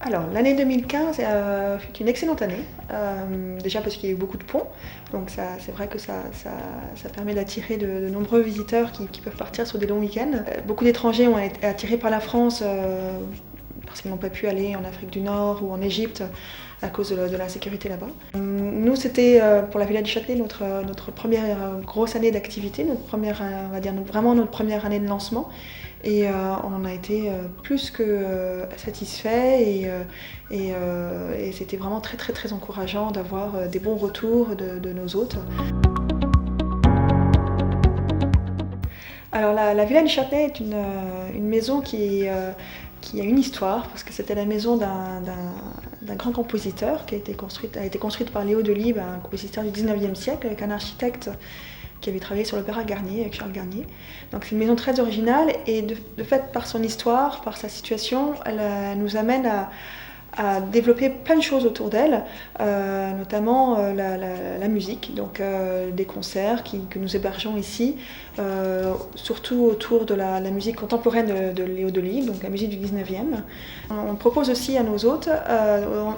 Alors, l'année 2015 fut une excellente année, déjà parce qu'il y a eu beaucoup de ponts, donc c'est vrai que ça permet d'attirer de nombreux visiteurs qui peuvent partir sur des longs week-ends. Beaucoup d'étrangers ont été attirés par la France parce qu'ils n'ont pas pu aller en Afrique du Nord ou en Égypte à cause de l'insécurité là-bas. Nous, c'était pour la Villa du Châtelet notre première grosse année d'activité, on va dire vraiment notre première année de lancement. Et on en a été plus que satisfaits et c'était vraiment très très très encourageant d'avoir des bons retours de nos hôtes. Alors la Villa du Châtelet est une maison qui a une histoire, parce que c'était la maison d'un grand compositeur qui a été construite par Léo Delibes, un compositeur du 19e siècle, avec un architecte qui avait travaillé sur l'Opéra Garnier, avec Charles Garnier. Donc c'est une maison très originale et de fait, par son histoire, par sa situation, elle nous amène à développer plein de choses autour d'elle, notamment la musique, donc des concerts que nous hébergeons ici, surtout autour de la musique contemporaine de Léo Delibes, donc la musique du 19e. On propose aussi à nos hôtes,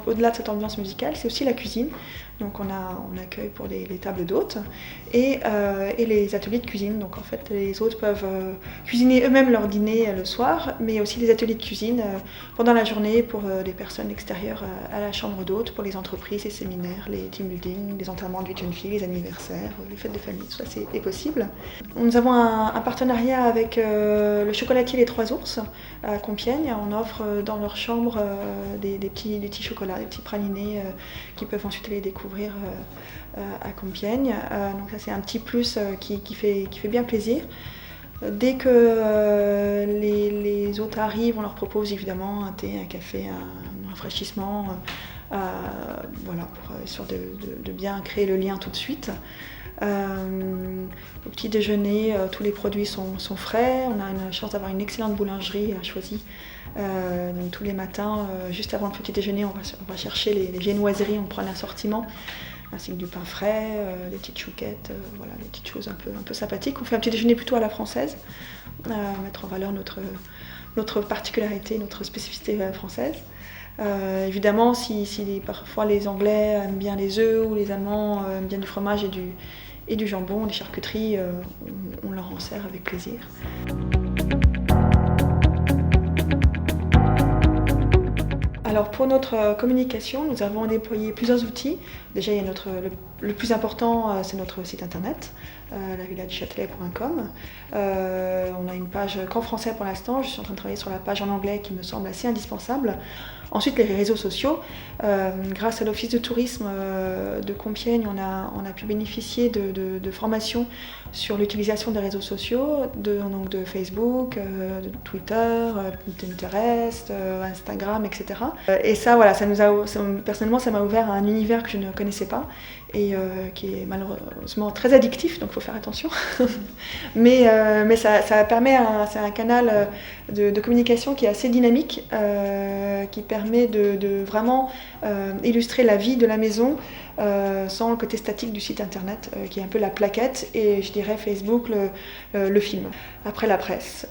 au-delà de cette ambiance musicale, c'est aussi la cuisine. Donc on accueille pour les tables d'hôtes et les ateliers de cuisine. Donc en fait les hôtes peuvent cuisiner eux-mêmes leur dîner le soir, mais aussi les ateliers de cuisine pendant la journée pour les personnes extérieures à la chambre d'hôtes, pour les entreprises, les séminaires, les team building, les enterrements de vie de jeune fille, les anniversaires, les fêtes de famille, tout ça c'est possible. Nous avons un partenariat avec le chocolatier Les Trois Ours à Compiègne. On offre dans leur chambre des petits chocolats, des petits pralinés qui peuvent ensuite aller découvrir à Compiègne. Donc ça c'est un petit plus qui fait bien plaisir. Dès que les hôtes arrivent, on leur propose évidemment un thé, un café, un rafraîchissement, voilà, pour être sûr de bien créer le lien tout de suite. Au petit déjeuner, tous les produits sont frais. On a une chance d'avoir une excellente boulangerie à Choisy. Donc tous les matins, juste avant le petit déjeuner, on va chercher les viennoiseries, on prend l'assortiment, ainsi que du pain frais, des petites chouquettes, voilà, des petites choses un peu sympathiques. On fait un petit déjeuner plutôt à la française, mettre en valeur notre particularité, notre spécificité française. Évidemment, si parfois les Anglais aiment bien les œufs ou les Allemands aiment bien du fromage et du jambon, des charcuteries, on leur en sert avec plaisir. Alors pour notre communication, nous avons déployé plusieurs outils. Déjà, il y a le plus important, c'est notre site internet, lavilladuchâtelet.com. On a une page qu'en français pour l'instant. Je suis en train de travailler sur la page en anglais qui me semble assez indispensable. Ensuite, les réseaux sociaux. Grâce à l'Office de tourisme de Compiègne, on a pu bénéficier de formations sur l'utilisation des réseaux sociaux, donc de Facebook, de Twitter, Pinterest, Instagram, etc. Et ça, voilà, personnellement, ça m'a ouvert à un univers que je ne connaissais pas et qui est malheureusement très addictif, donc il faut faire attention. mais ça permet, c'est un canal de communication qui est assez dynamique, qui permet de vraiment illustrer la vie de la maison sans le côté statique du site internet, qui est un peu la plaquette, et je dirais Facebook le film. Après la presse,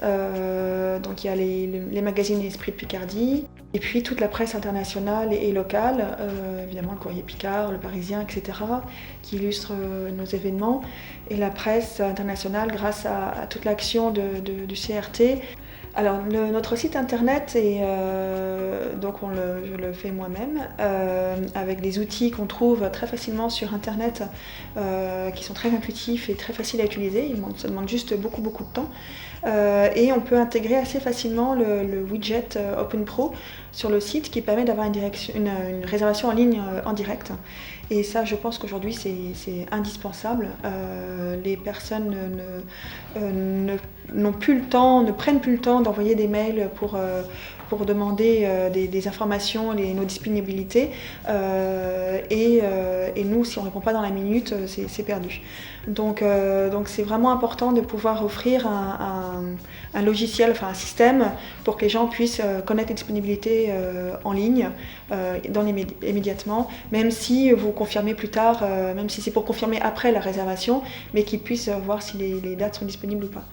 donc il y a les magazines Esprit de Picardie, et puis toute la presse internationale et locale, évidemment le Courrier Picard, le Parisien, etc., qui illustre nos événements, et la presse internationale grâce à toute l'action du CRT. Alors notre site internet, donc je le fais moi-même, avec des outils qu'on trouve très facilement sur internet, qui sont très intuitifs et très faciles à utiliser. Ça demande juste beaucoup de temps. Et on peut intégrer assez facilement le widget Open Pro sur le site, qui permet d'avoir une réservation en ligne en direct. Et ça, je pense qu'aujourd'hui, c'est indispensable. Les personnes n'ont plus le temps, ne prennent plus le temps d'envoyer des mails pour demander des informations, nos disponibilités. Et nous, si on ne répond pas dans la minute, c'est perdu. Donc c'est vraiment important de pouvoir offrir un logiciel, enfin un système, pour que les gens puissent connaître les disponibilités en ligne, immédiatement, même si vous confirmez plus tard, même si c'est pour confirmer après la réservation, mais qu'ils puissent voir si les dates sont disponibles ou pas.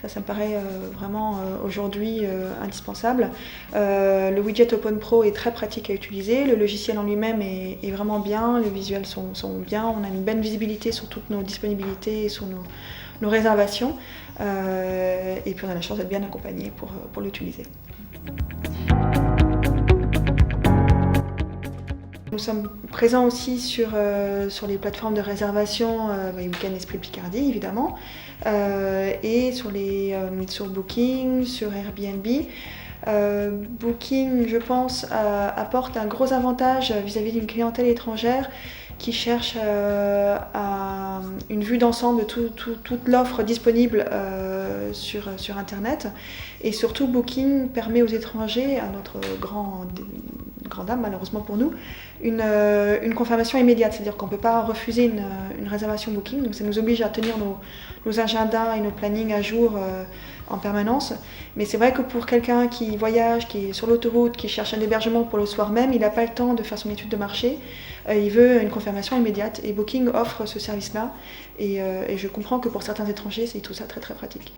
Ça me paraît vraiment aujourd'hui indispensable. Le widget Open Pro est très pratique à utiliser, le logiciel en lui-même est vraiment bien, les visuels sont bien, on a une bonne visibilité sur toutes nos disponibilités et sur nos réservations, et puis on a la chance d'être bien accompagné pour l'utiliser. Nous sommes présents aussi sur les plateformes de réservation, Weekend Esprit Picardie évidemment, et sur Booking, sur Airbnb. Booking, je pense, apporte un gros avantage vis-à-vis d'une clientèle étrangère qui cherche une vue d'ensemble de toute l'offre disponible sur Internet. Et surtout, Booking permet aux étrangers, à notre grande dame malheureusement pour nous, une confirmation immédiate. C'est-à-dire qu'on ne peut pas refuser une réservation Booking. Donc ça nous oblige à tenir nos agendas et nos plannings à jour en permanence. Mais c'est vrai que pour quelqu'un qui voyage, qui est sur l'autoroute, qui cherche un hébergement pour le soir même, il n'a pas le temps de faire son étude de marché. Il veut une confirmation immédiate et Booking offre ce service-là. Et je comprends que pour certains étrangers, c'est tout ça très très pratique.